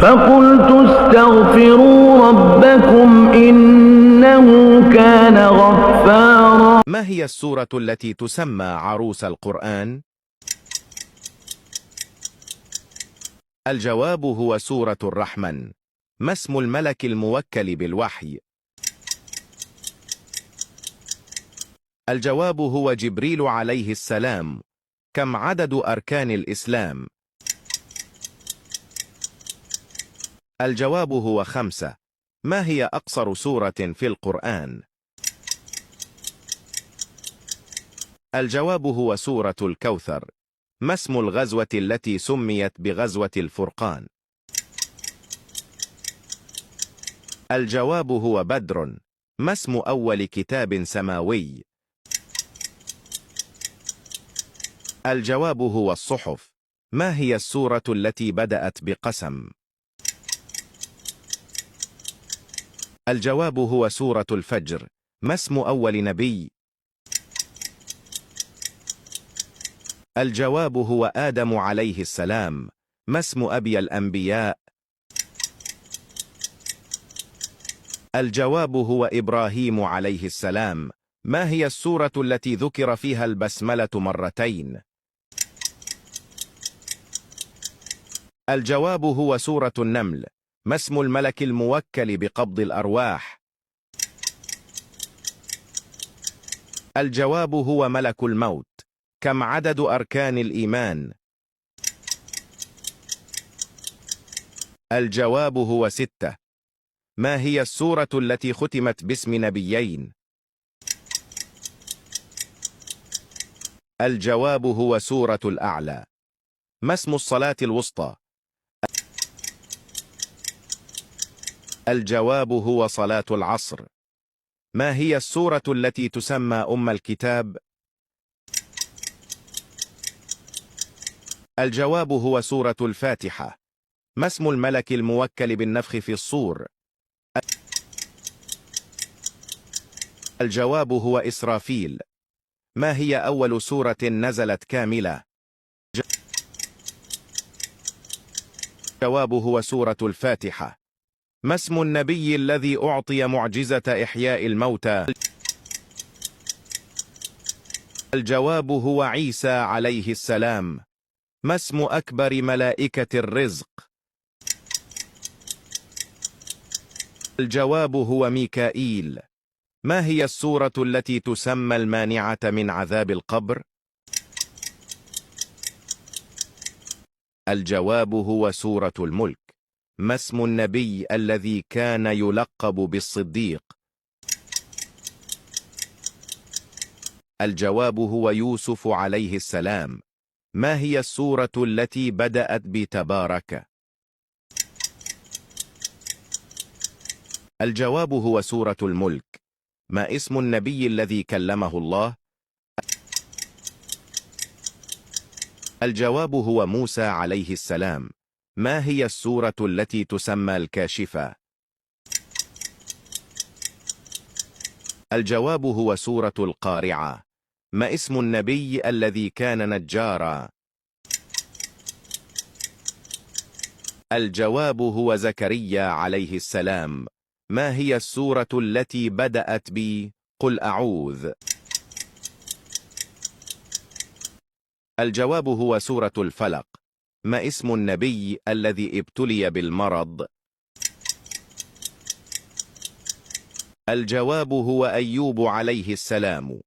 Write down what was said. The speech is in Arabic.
فقلت استغفروا ربكم إنه كان غفارا. ما هي السورة التي تسمى عروس القرآن؟ الجواب هو سورة الرحمن. ما اسم الملك الموكل بالوحي؟ الجواب هو جبريل عليه السلام. كم عدد أركان الإسلام؟ الجواب هو 5. ما هي أقصر سورة في القرآن؟ الجواب هو سورة الكوثر. ما اسم الغزوة التي سميت بغزوة الفرقان؟ الجواب هو بدر. ما اسم أول كتاب سماوي؟ الجواب هو الصحف. ما هي السورة التي بدأت بقسم؟ الجواب هو سورة الفجر. ما اسم أول نبي؟ الجواب هو آدم عليه السلام. ما اسم أبي الأنبياء؟ الجواب هو إبراهيم عليه السلام. ما هي السورة التي ذكر فيها البسملة مرتين؟ الجواب هو سورة النمل. ما اسم الملك الموكل بقبض الأرواح؟ الجواب هو ملك الموت. كم عدد أركان الإيمان؟ الجواب هو 6. ما هي السورة التي ختمت باسم نبيين؟ الجواب هو سورة الأعلى. ما اسم الصلاة الوسطى؟ الجواب هو صلاة العصر. ما هي السورة التي تسمى أم الكتاب؟ الجواب هو سورة الفاتحة. ما اسم الملك الموكل بالنفخ في الصور؟ الجواب هو إسرافيل. ما هي أول سورة نزلت كاملة؟ الجواب هو سورة الفاتحة. ما اسم النبي الذي أعطي معجزة إحياء الموتى؟ الجواب هو عيسى عليه السلام. ما اسم أكبر ملائكة الرزق؟ الجواب هو ميكائيل. ما هي السورة التي تسمى المانعة من عذاب القبر؟ الجواب هو سورة الملك. ما اسم النبي الذي كان يلقب بالصديق؟ الجواب هو يوسف عليه السلام. ما هي السورة التي بدأت بتبارك؟ الجواب هو سورة الملك. ما اسم النبي الذي كلمه الله؟ الجواب هو موسى عليه السلام. ما هي السورة التي تسمى الكاشفة؟ الجواب هو سورة القارعة. ما اسم النبي الذي كان نجارا؟ الجواب هو زكريا عليه السلام. ما هي السورة التي بدأت بقل أعوذ؟ الجواب هو سورة الفلق. ما اسم النبي الذي ابتلي بالمرض؟ الجواب هو أيوب عليه السلام.